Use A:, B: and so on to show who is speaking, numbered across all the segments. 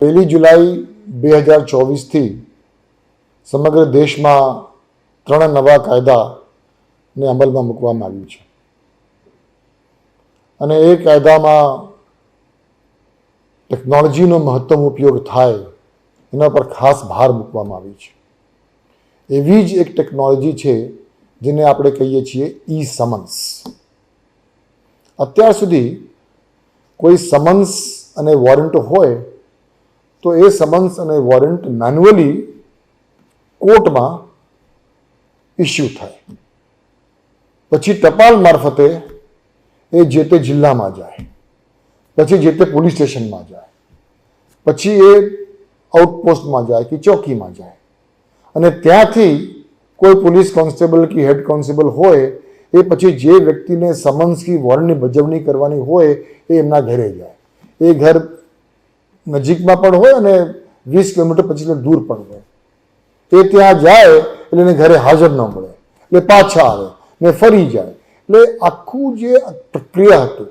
A: 1 જુલાઈ 2024 સમગ્ર દેશમાં 3 નવા કાયદાને અમલમાં મૂકવામાં આવ્યું છે અને એ કાયદામાં ટેકનોલોજીનો મહત્તમ ઉપયોગ થાય એના પર ખાસ ભાર મૂકવામાં આવ્યો છે. એવી જ એક ટેકનોલોજી છે જેને આપણે કહીએ છીએ ઈ સમન્સ. અત્યાર સુધી કોઈ સમન્સ અને વોરંટ હોય તો એ સમન્સ અને વોરંટ મેન્યુઅલી કોર્ટમાં ઇસ્યુ થાય, પછી ટપાલ મારફતે એ જે તે જિલ્લામાં જાય, પછી જે તે પોલીસ સ્ટેશનમાં જાય, પછી એ આઉટપોસ્ટમાં જાય કે ચોકીમાં જાય અને ત્યાંથી કોઈ પોલીસ કોન્સ્ટેબલ કે હેડ કોન્સ્ટેબલ હોય એ પછી જે વ્યક્તિને સમન્સ કે વોરંટની બજવણી કરવાની હોય એ એમના ઘરે જાય. એ ઘર નજીકમાં પણ હોય અને 20 કિલોમીટર 25 કિલોમીટર દૂર પણ હોય. એ ત્યાં જાય એટલે એને ઘરે હાજર ન મળે, એટલે પાછા આવે ને ફરી જાય. એટલે આખું જે પ્રક્રિયા હતું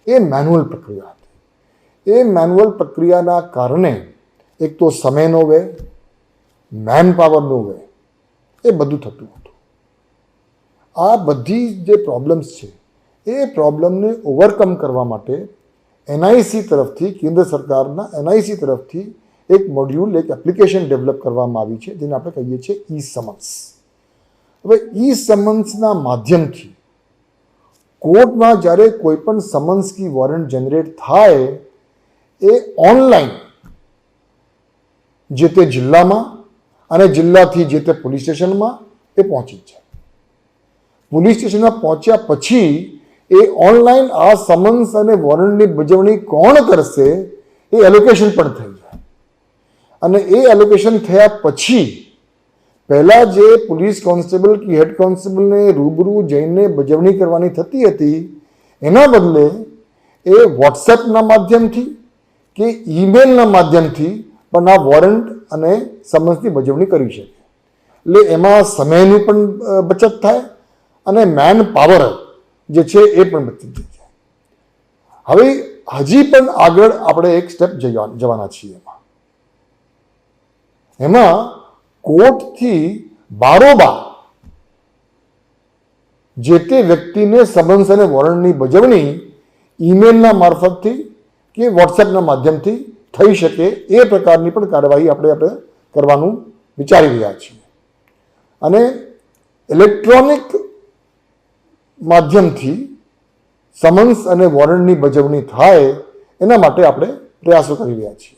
A: એ મેન્યુઅલ પ્રક્રિયા હતી. એ મેન્યુઅલ પ્રક્રિયાના કારણે એક તો સમયનો વ્યય, મેન પાવરનો વ્યય, એ બધું થતું હતું. આ બધી જે પ્રોબ્લેમ્સ છે એ પ્રોબ્લેમને ઓવરકમ કરવા માટે એનઆઈસી તરફથી, કેન્દ્ર સરકારના એનઆઈસી તરફથી એક મોડ્યુલ, એક એપ્લિકેશન ડેવલપ કરવામાં આવી છે જેને આપણે કહીએ છીએ ઈ સમન્સ. હવે ઈ સમન્સના માધ્યમથી કોર્ટમાં જ્યારે કોઈ પણ સમન્સ કી વોરંટ જનરેટ થાય એ ઓનલાઈન જે તે જિલ્લામાં અને જિલ્લાથી જે તે પોલીસ સ્ટેશનમાં એ પહોંચી જાય. પોલીસ સ્ટેશનમાં પહોંચ્યા પછી એ ઓનલાઈન આ સમન્સ અને વોરંટની બજવણી કોણ કરશે એ એલોકેશન પણ થઈ જાય. અને એ એલોકેશન થયા પછી પહેલાં જે પોલીસ કોન્સ્ટેબલ કે હેડ કોન્સ્ટેબલને રૂબરૂ જઈને બજવણી કરવાની થતી હતી એના બદલે એ વોટ્સએપના માધ્યમથી કે ઈમેલના માધ્યમથી પણ આ વોરંટ અને સમન્સની બજવણી કરી શકે. એટલે એમાં સમયની પણ બચત થાય અને મેન પાવર જે છે એ પણ બચી જાય. હવે હજી પણ આગળ આપણે એક સ્ટેપ જવાના છીએ. એમાં કોર્ટથી બારોબાર જે તે વ્યક્તિને સમન્સ અને વોરંટની બજવણી ઈમેલના મારફતથી કે વોટ્સએપના માધ્યમથી થઈ શકે એ પ્રકારની પણ કાર્યવાહી આપણે કરવાનું વિચારી રહ્યા છીએ. અને ઇલેક્ટ્રોનિક માધ્યમથી સમન્સ અને વોરંટની બજવણી થાય એના માટે આપણે પ્રયાસો કરી રહ્યા છીએ.